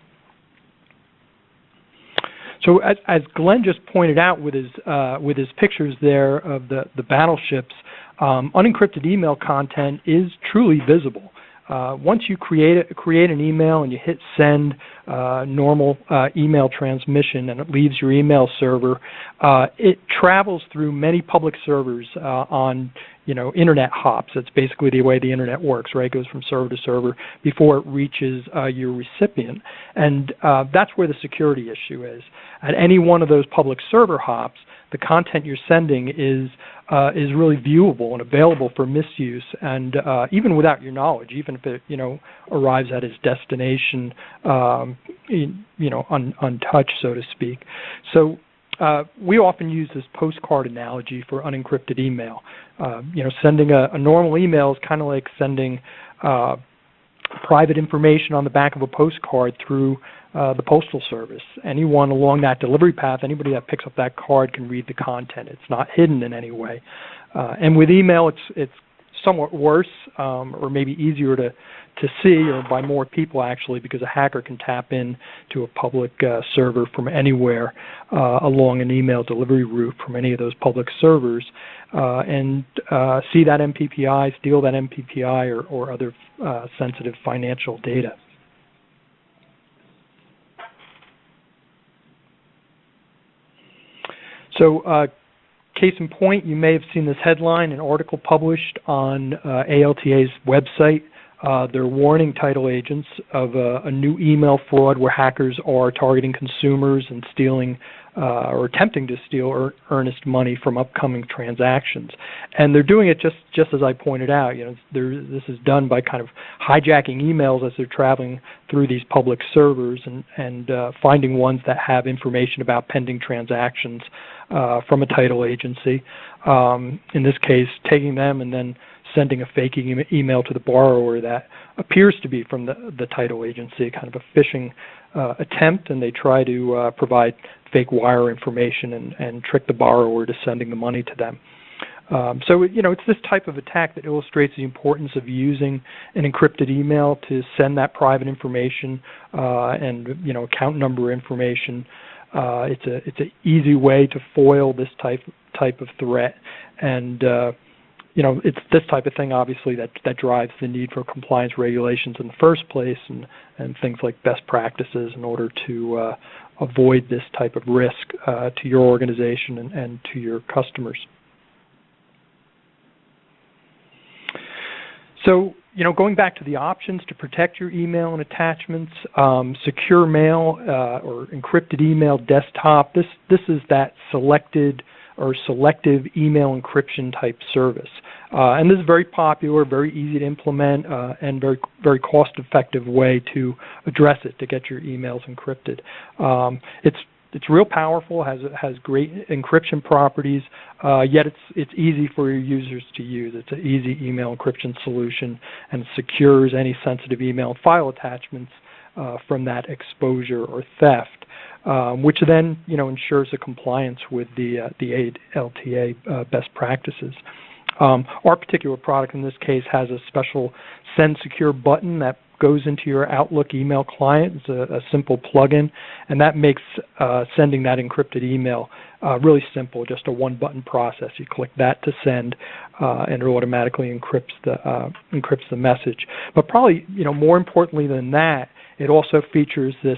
So as Glenn just pointed out with his pictures there of the battleships, unencrypted email content is truly visible. Once you create an email and you hit send, normal email transmission, and it leaves your email server, it travels through many public servers on internet hops. That's basically the way the internet works, right? It goes from server to server before it reaches your recipient, and that's where the security issue is. At any one of those public server hops, the content you're sending is really viewable and available for misuse, and even without your knowledge, even if it arrives at its destination, untouched, so to speak. So we often use this postcard analogy for unencrypted email. Sending a normal email is kind of like sending private information on the back of a postcard through the Postal Service. Anyone along that delivery path, anybody that picks up that card can read the content. It's not hidden in any way. And with email, it's somewhat worse, or maybe easier to see, or by more people actually, because a hacker can tap in to a public server from anywhere along an email delivery route from any of those public servers and see that NPPI, steal that NPPI or other sensitive financial data. So case in point, you may have seen this headline, an article published on ALTA's website They're warning title agents of a new email fraud where hackers are targeting consumers and stealing or attempting to steal earnest money from upcoming transactions. And they're doing it just as I pointed out. This is done by kind of hijacking emails as they're traveling through these public servers and finding ones that have information about pending transactions from a title agency. In this case, taking them and then sending a fake email to the borrower that appears to be from the title agency, kind of a phishing attempt, and they try to provide fake wire information and trick the borrower to sending the money to them. So it's this type of attack that illustrates the importance of using an encrypted email to send that private information and account number information. It's an easy way to foil this type of threat, and it's this type of thing, obviously, that drives the need for compliance regulations in the first place, and things like best practices in order to avoid this type of risk to your organization and to your customers. So, going back to the options to protect your email and attachments, secure mail or encrypted email desktop, this is that selected or selective email encryption type service. And this is very popular, very easy to implement, and very cost-effective way to address it, to get your emails encrypted. It's real powerful, has great encryption properties, yet it's easy for your users to use. It's an easy email encryption solution, and it secures any sensitive email and file attachments from that exposure or theft, which then ensures the compliance with the LTA best practices. Our particular product in this case has a special Send Secure button that goes into your Outlook email client. It's a simple plugin, and that makes sending that encrypted email really simple, just a one-button process. You click that to send, and it automatically encrypts the message. But probably, more importantly than that, it also features this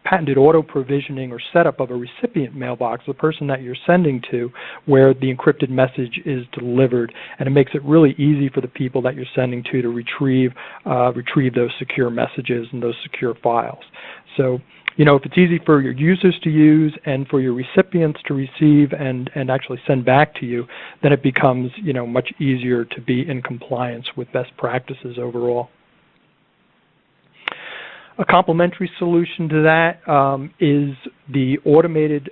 patented auto-provisioning or setup of a recipient mailbox, the person that you're sending to, where the encrypted message is delivered, and it makes it really easy for the people that you're sending to retrieve those secure messages and those secure files. So, if it's easy for your users to use and for your recipients to receive and actually send back to you, then it becomes, much easier to be in compliance with best practices overall. A complementary solution to that is the automated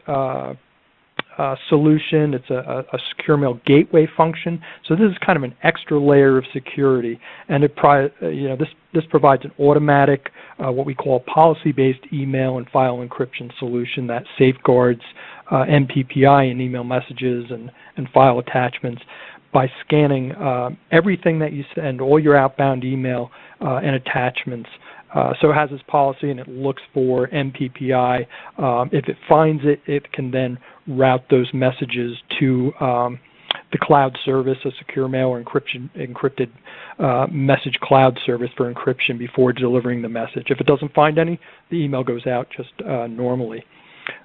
solution. It's a secure mail gateway function. So this is kind of an extra layer of security, and this provides an automatic, what we call policy-based email and file encryption solution that safeguards MPPI in email messages and file attachments by scanning everything that you send, all your outbound email and attachments. So it has this policy, and it looks for MPPI. If it finds it, it can then route those messages to the cloud service, a secure mail or encrypted message cloud service for encryption before delivering the message. If it doesn't find any, the email goes out just normally.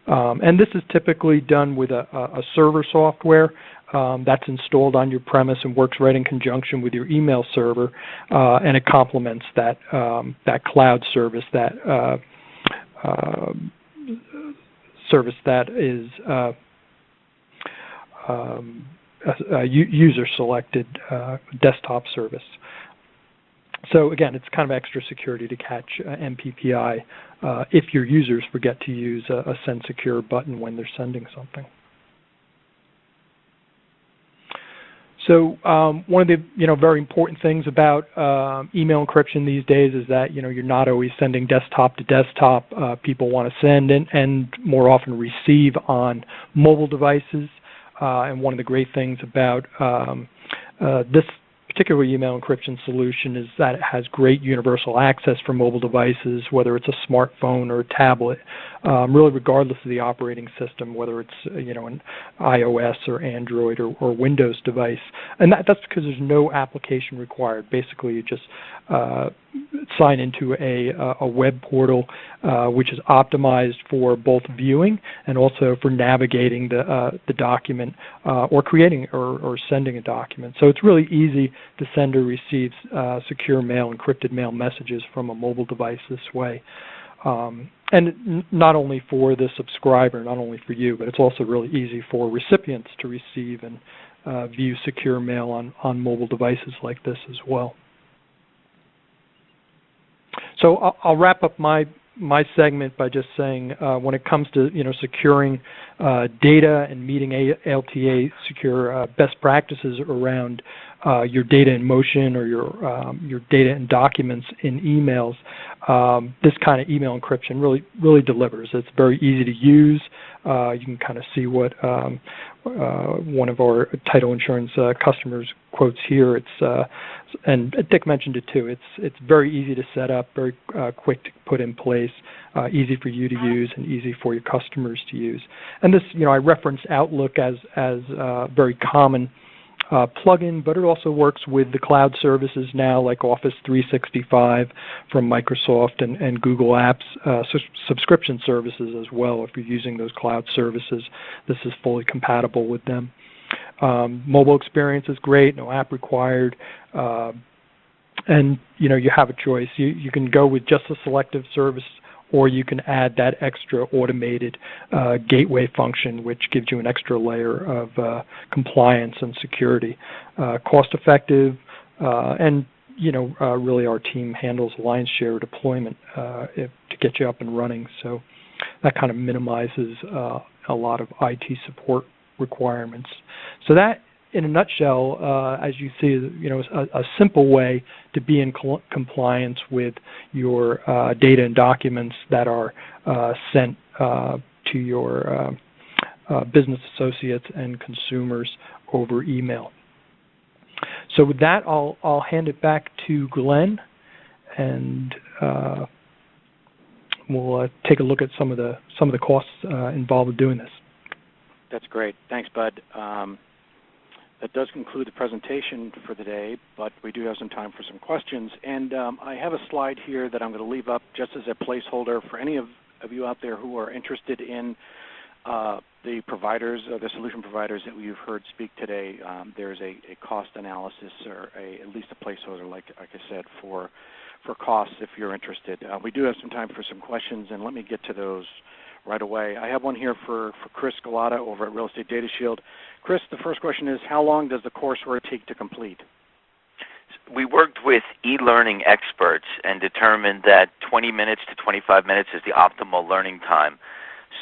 And this is typically done with a server software that's installed on your premise and works right in conjunction with your email server, and it complements that cloud service, that is a user-selected desktop service. So again, it's kind of extra security to catch MPPI if your users forget to use a Send Secure button when they're sending something. So one of the very important things about email encryption these days is that you're not always sending desktop to desktop. People want to send and more often receive on mobile devices. And one of the great things about this particular email encryption solution is that it has great universal access for mobile devices, whether it's a smartphone or a tablet. really regardless of the operating system, whether it's an iOS or Android or Windows device. And that's because there's no application required. Basically, you just sign into a web portal which is optimized for both viewing and also for navigating the document or creating or sending a document. So it's really easy to send or receive secure mail, encrypted mail messages from a mobile device this way. And not only for the subscriber, not only for you, but it's also really easy for recipients to receive and view secure mail on mobile devices like this as well. So I'll wrap up my segment by just saying when it comes to securing data and meeting ALTA secure best practices around your data in motion or your data and documents in emails, this kind of email encryption really delivers. It's very easy to use. You can kind of see what one of our title insurance customers quotes here. And Dick mentioned it too. It's very easy to set up, very quick to put in place, easy for you to use, and easy for your customers to use. And this, I referenced Outlook as a very common plugin, but it also works with the cloud services now, like Office 365 from Microsoft and Google Apps subscription services as well. If you're using those cloud services, this is fully compatible with them. Mobile experience is great, no app required, and you have a choice. You can go with just a selective service, or you can add that extra automated gateway function, which gives you an extra layer of compliance and security. Cost effective, and really our team handles lion's share deployment to get you up and running. So that kind of minimizes a lot of IT support requirements. So that, in a nutshell, as you see, a simple way to be in compliance with your data and documents that are sent to your business associates and consumers over email. So with that, I'll hand it back to Glenn, and we'll take a look at some of the costs involved with doing this. That's great. Thanks, Bud. That does conclude the presentation for the day, but we do have some time for some questions. And I have a slide here that I'm going to leave up just as a placeholder for any of you out there who are interested in the providers, the solution providers that we've heard speak today. There's a cost analysis, or at least a placeholder, like I said, for costs if you're interested. We do have some time for some questions, and let me get to those right away. I have one here for Chris Gulotta over at Real Estate Data Shield. Chris, the first question is, how long does the coursework take to complete? We worked with e-learning experts and determined that 20 minutes to 25 minutes is the optimal learning time.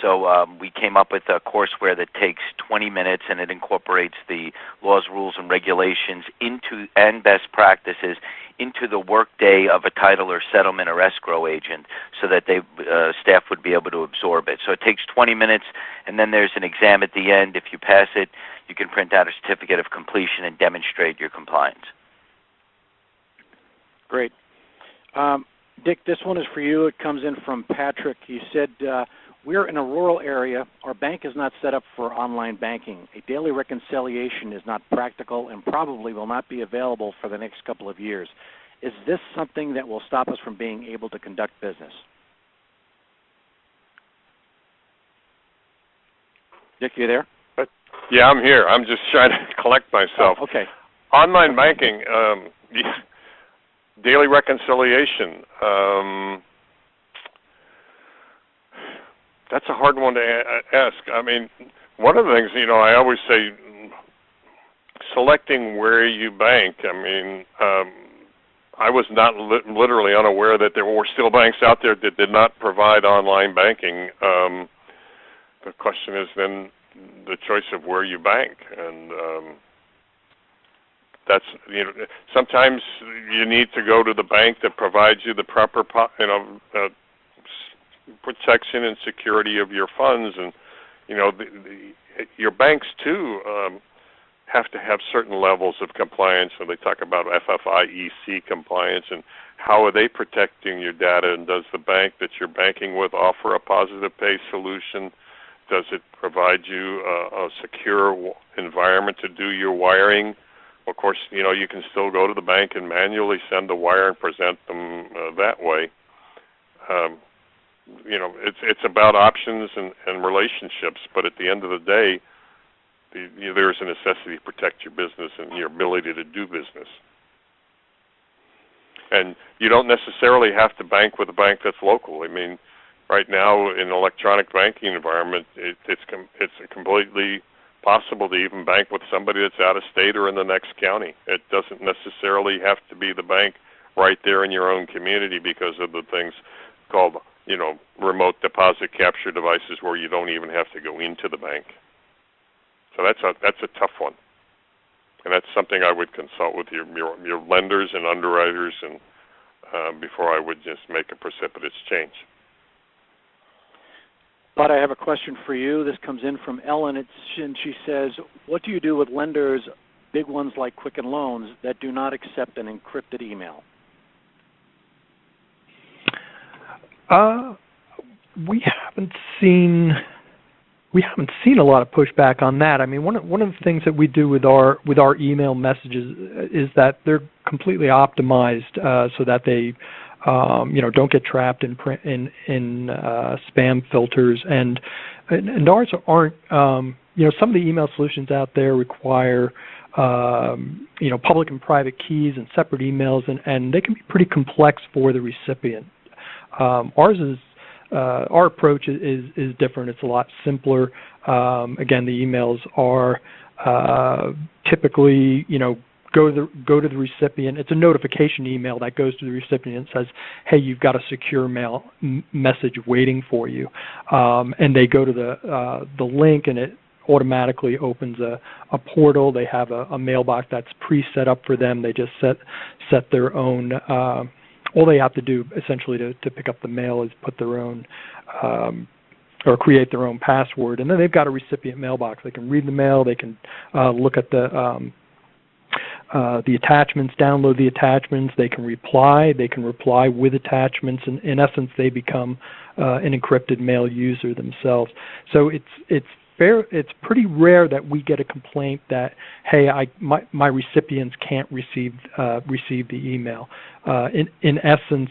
So we came up with a courseware that takes 20 minutes, and it incorporates the laws, rules, and regulations and best practices into the workday of a title or settlement or escrow agent, so that staff would be able to absorb it. So it takes 20 minutes, and then there's an exam at the end. If you pass it, you can print out a certificate of completion and demonstrate your compliance. Great. Dick, this one is for you. It comes in from Patrick. He said, we're in a rural area. Our bank is not set up for online banking. A daily reconciliation is not practical and probably will not be available for the next couple of years. Is this something that will stop us from being able to conduct business? Dick, you there? Yeah, I'm here. I'm just trying to collect myself. Oh, okay. Online banking, daily reconciliation. That's a hard one to ask. I mean, one of the things, I always say, selecting where you bank. I mean, I was not literally unaware that there were still banks out there that did not provide online banking. The question is then the choice of where you bank, and that's sometimes you need to go to the bank that provides you the proper protection and security of your funds, and your banks too have to have certain levels of compliance. So they talk about FFIEC compliance and how are they protecting your data, and does the bank that you're banking with offer a positive pay solution? Does it provide you a secure environment to do your wiring? Of course, you can still go to the bank and manually send a wire and present them that way. It's about options and relationships, but at the end of the day, there's a necessity to protect your business and your ability to do business. And you don't necessarily have to bank with a bank that's local. I mean, right now in an electronic banking environment, it's completely possible to even bank with somebody that's out of state or in the next county. It doesn't necessarily have to be the bank right there in your own community because of the things called, remote deposit capture devices where you don't even have to go into the bank. So that's a tough one. And that's something I would consult with your lenders and underwriters and before I would just make a precipitous change. But I have a question for you. This comes in from Ellen, and she says, what do you do with lenders, big ones like Quicken Loans, that do not accept an encrypted email? We haven't seen a lot of pushback on that. I mean, one of the things that we do with our email messages is that they're completely optimized so that they don't get trapped in spam filters, and ours aren't. Some of the email solutions out there require public and private keys and separate emails, and they can be pretty complex for the recipient. Our approach is different. It's a lot simpler. Again, the emails are typically, go to the recipient. It's a notification email that goes to the recipient and says, "Hey, you've got a secure mail message waiting for you," and they go to the link, and it automatically opens a portal. They have a mailbox that's pre-set up for them. They just set their own. All they have to do essentially to pick up the mail is put their own or create their own password, and then they've got a recipient mailbox. They can read the mail. They can look at the attachments, download the attachments. They can reply. They can reply with attachments. And in essence, they become an encrypted mail user themselves. So it's pretty rare that we get a complaint that, hey, my recipients can't receive the email. In essence,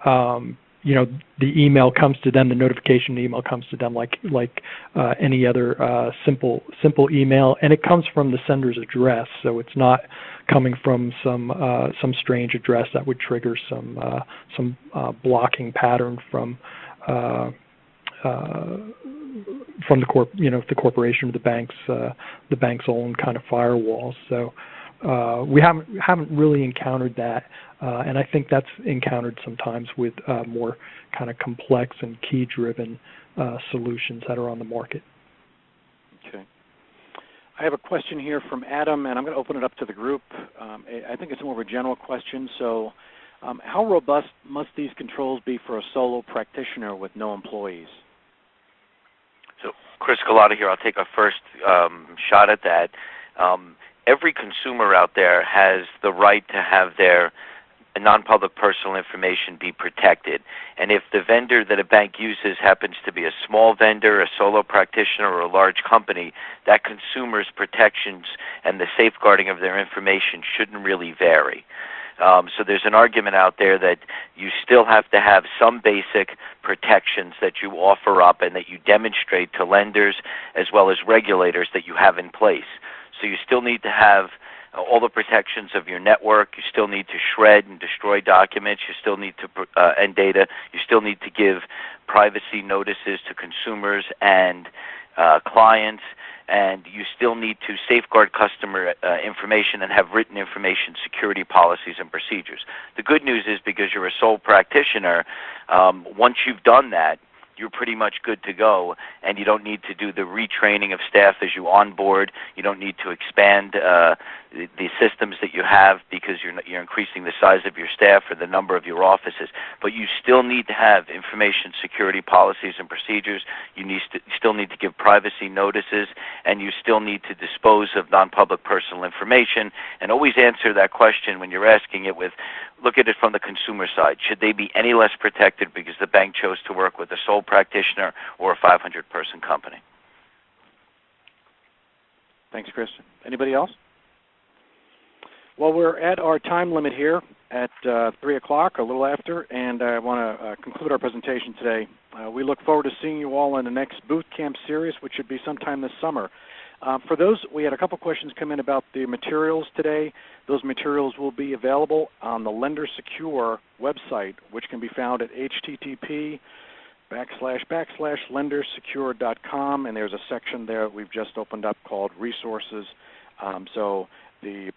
the email comes to them. The notification email comes to them like any other simple email, and it comes from the sender's address. So it's not coming from some strange address that would trigger some blocking pattern from the corporation or the bank's own kind of firewalls. So we haven't really encountered that, and I think that's encountered sometimes with more kind of complex and key-driven solutions that are on the market. Okay. I have a question here from Adam, and I'm going to open it up to the group. I think it's more of a general question. So how robust must these controls be for a solo practitioner with no employees? So Chris Gulotta here. I'll take a first shot at that. Every consumer out there has the right to have their non-public personal information be protected. And if the vendor that a bank uses happens to be a small vendor, a solo practitioner, or a large company, that consumer's protections and the safeguarding of their information shouldn't really vary. So there's an argument out there that you still have to have some basic protections that you offer up and that you demonstrate to lenders as well as regulators that you have in place. So you still need to have all the protections of your network. You still need to shred and destroy documents. You still need to and data. You still need to give privacy notices to consumers and clients. And you still need to safeguard customer information and have written information security policies and procedures. The good news is, because you're a sole practitioner, once you've done that, you're pretty much good to go, and you don't need to do the retraining of staff as you onboard. You don't need to expand the systems that you have because you're increasing the size of your staff or the number of your offices. But you still need to have information security policies and procedures. You still need to give privacy notices, and you still need to dispose of non-public personal information. And always answer that question when you're asking it with, look at it from the consumer side. Should they be any less protected because the bank chose to work with a sole practitioner or a 500-person company? Thanks, Chris. Anybody else? Well, we're at our time limit here at 3 o'clock, a little after, and I want to conclude our presentation today. We look forward to seeing you all in the next boot camp series, which should be sometime this summer. For those, we had a couple questions come in about the materials today. Those materials will be available on the LenderSecure website, which can be found at http://lendersecure.com, and there's a section there we've just opened up called Resources.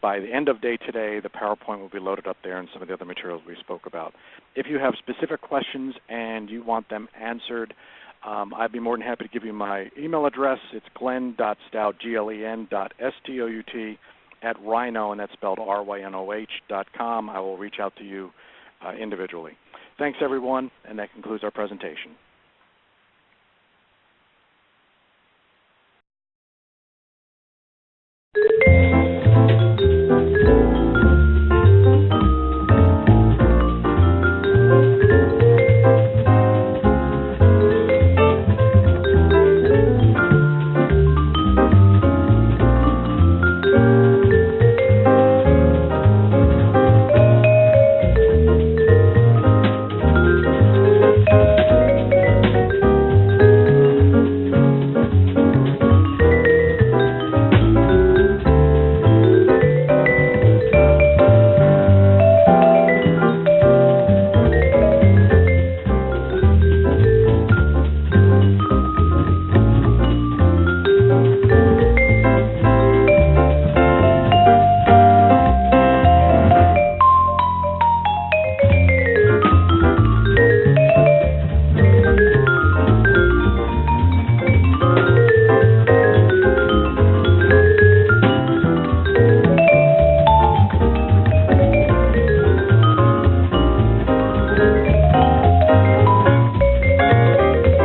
By the end of day today, the PowerPoint will be loaded up there and some of the other materials we spoke about. If you have specific questions and you want them answered, I'd be more than happy to give you my email address. It's glenn.stout, glen.stout@rhino, and that's spelled RYNOH.com. I will reach out to you individually. Thanks, everyone, and that concludes our presentation.